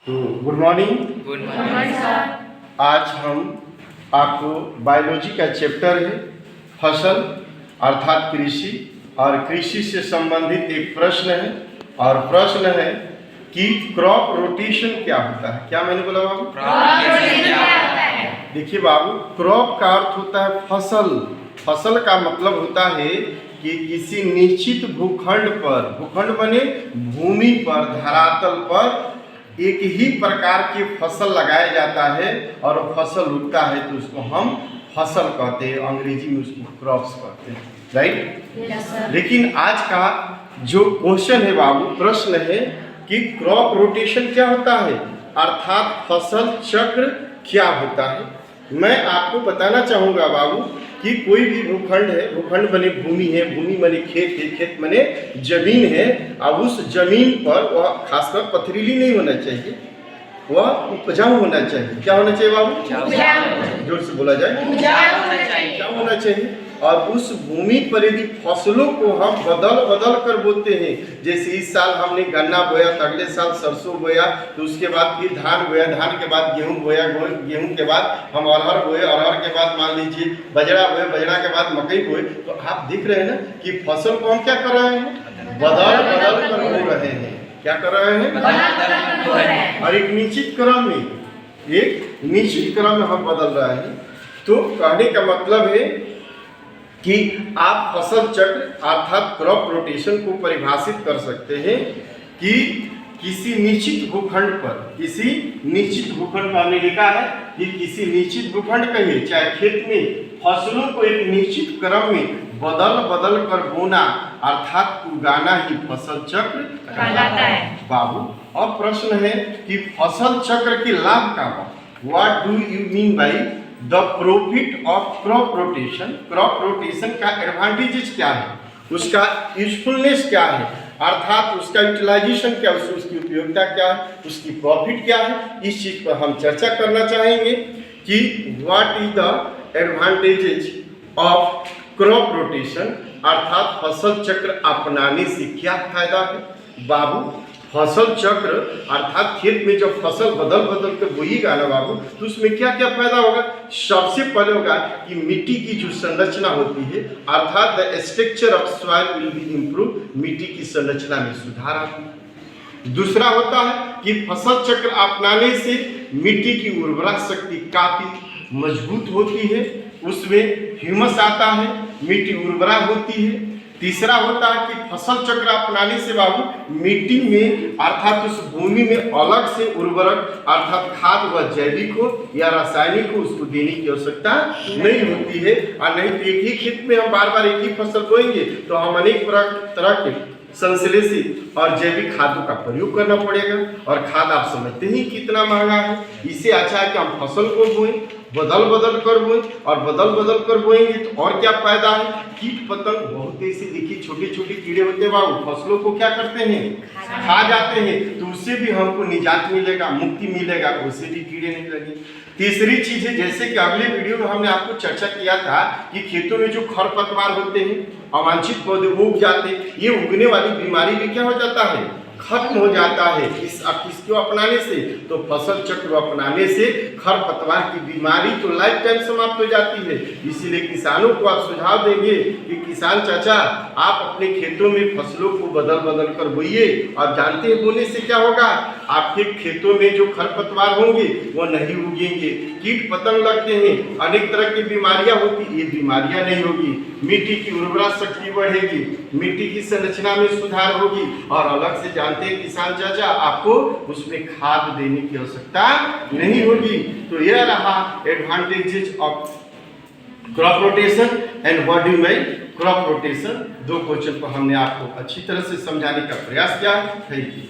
तो good morning. Good morning sir. आज हम आपको बायोलॉजी का चैप्टर है फसल अर्थात कृषि, और कृषि से संबंधित एक प्रश्न है, और प्रश्न है कि क्रॉप रोटेशन क्या होता है। क्या मैंने बोला बाबू? क्रॉप रोटेशन क्या होता है? देखिए बाबू, क्रॉप का अर्थ होता है फसल। फसल का मतलब होता है कि किसी निश्चित भूखंड पर, भूखंड माने भूमि पर, धरातल पर एक ही प्रकार की फसल लगाया जाता है और फसल उगता है तो उसको हम फसल कहते हैं, अंग्रेजी में उसको क्रॉप्स कहते हैं, राइट? लेकिन आज का जो क्वेश्चन है बाबू, प्रश्न है कि क्रॉप रोटेशन क्या होता है, अर्थात फसल चक्र क्या होता है। मैं आपको बताना चाहूँगा बाबू कि कोई भी भूखंड है, भूखंड बने भूमि है, भूमि बने खेत है, खेत बने जमीन है। अब उस जमीन पर वह खासकर पथरीली नहीं होना चाहिए, वह उपजाऊ होना चाहिए। क्या होना चाहिए बाबू? जोर से बोला जाए। क्या होना चाहिए? और उस भूमि पर यदि फसलों को हम बदल बदल कर बोते हैं, जैसे इस साल हमने गन्ना बोया तो अगले साल सरसों बोया, तो उसके बाद फिर धान बोया, धान के बाद गेहूं बोया, गेहूं के बाद हम अरहर बोए, अरहर के बाद मान लीजिए बजरा बोए, बजरा के बाद मकई बोए, तो आप देख रहे हैं ना कि फसल को हम क्या कर रहे हैं, बदल बदल कर बो रहे हैं। क्या कर रहे हैं? और एक निश्चित क्रम में, एक निश्चित क्रम में हम बदल रहे हैं। तो कहने का मतलब है कि आप फसल चक्र अर्थात क्रॉप रोटेशन को परिभाषित कर सकते हैं कि किसी निश्चित भूखंड पर, किसी निश्चित भूखंड पर हमने लिखा है कि किसी निश्चित भूखंड कहिए चाहे खेत में, फसलों को एक निश्चित क्रम में बदल बदल कर बोना अर्थात उगाना ही फसल चक्र कहलाता है बाबू। अब प्रश्न है कि फसल चक्र के लाभ का what do you mean by the profit of crop rotation. Crop rotation का एडवांटेजेस क्या है, उसका यूजफुलनेस क्या है, अर्थात उसका यूटिलाइजेशन क्या है, उसकी उपयोगिता क्या है, उसकी प्रॉफिट क्या है। इस चीज पर हम चर्चा करना चाहेंगे कि what is the advantages of crop rotation, अर्थात फसल चक्र अपनाने से क्या फायदा है बाबू। फसल चक्र अर्थात खेत में जब फसल बदल बदल कर बोइएगा ना बाबू, तो उसमें क्या क्या फायदा होगा। सबसे पहले होगा कि मिट्टी की जो संरचना होती है, अर्थात the structure of soil will be improve, मिट्टी की संरचना में सुधार आता है। दूसरा होता है कि फसल चक्र अपनाने से मिट्टी की उर्वरा शक्ति काफी मजबूत होती है, उसमें ह्यूमस आता है, मिट्टी उर्वरा होती है। तीसरा होता है कि फसल चक्र अपनाने से बाबू मिट्टी में अर्थात उस भूमि में अलग से उर्वरक अर्थात खाद व जैविक हो या रासायनिक हो उसको देने की आवश्यकता नहीं होती है। और नहीं तो एक ही खेत में हम बार बार एक ही फसल बोएंगे तो हम अनेक तरह के संश्लेषित और जैविक खादों का प्रयोग करना पड़ेगा, और खाद आप समझते ही कितना महंगा है। इससे अच्छा है कि हम फसल को बोएं, बदल बदल कर बोएं, और बदल बदल कर बोएंगे तो और क्या फायदा है। कीट पतंग बहुत ऐसे देखिए छोटे छोटे कीड़े होते हैं बाबू, फसलों को क्या करते हैं, खा जाते हैं, तो उससे भी हमको निजात मिलेगा, मुक्ति मिलेगा, उससे भी कीड़े नहीं लगे। तीसरी चीज है, जैसे कि अगले वीडियो में हमने आपको चर्चा किया था कि खेतों में जो खरपतवार होते हैं, अवांछित पौधे उग जाते, ये उगने वाली बीमारी भी क्या हो जाता है, खत्म हो जाता है किसको अपनाने से, तो फसल चक्र अपनाने से खरपतवार की बीमारी तो लाइफ टाइम समाप्त हो जाती है। इसीलिए किसानों को आप सुझाव देंगे कि किसान चाचा आप अपने खेतों में फसलों को बदल बदल कर बोइए, और जानते हैं बोने से क्या होगा, आपके खेतों में जो खरपतवार होंगे वो नहीं उगेंगे, कीट पतंग लगते हैं, अनेक तरह की बीमारियां होती, ये बीमारियां नहीं होगी, मिट्टी की उर्वरा शक्ति बढ़ेगी, मिट्टी की संरचना में सुधार होगी, और अलग से जानते हैं किसान चाचा आपको उसमें खाद देने की आवश्यकता नहीं होगी। तो यह रहा advantages of crop rotation and what do mean crop rotation. दो क्वेश्चन को हमने आपको अच्छी तरह से समझाने का प्रयास किया। Thank you.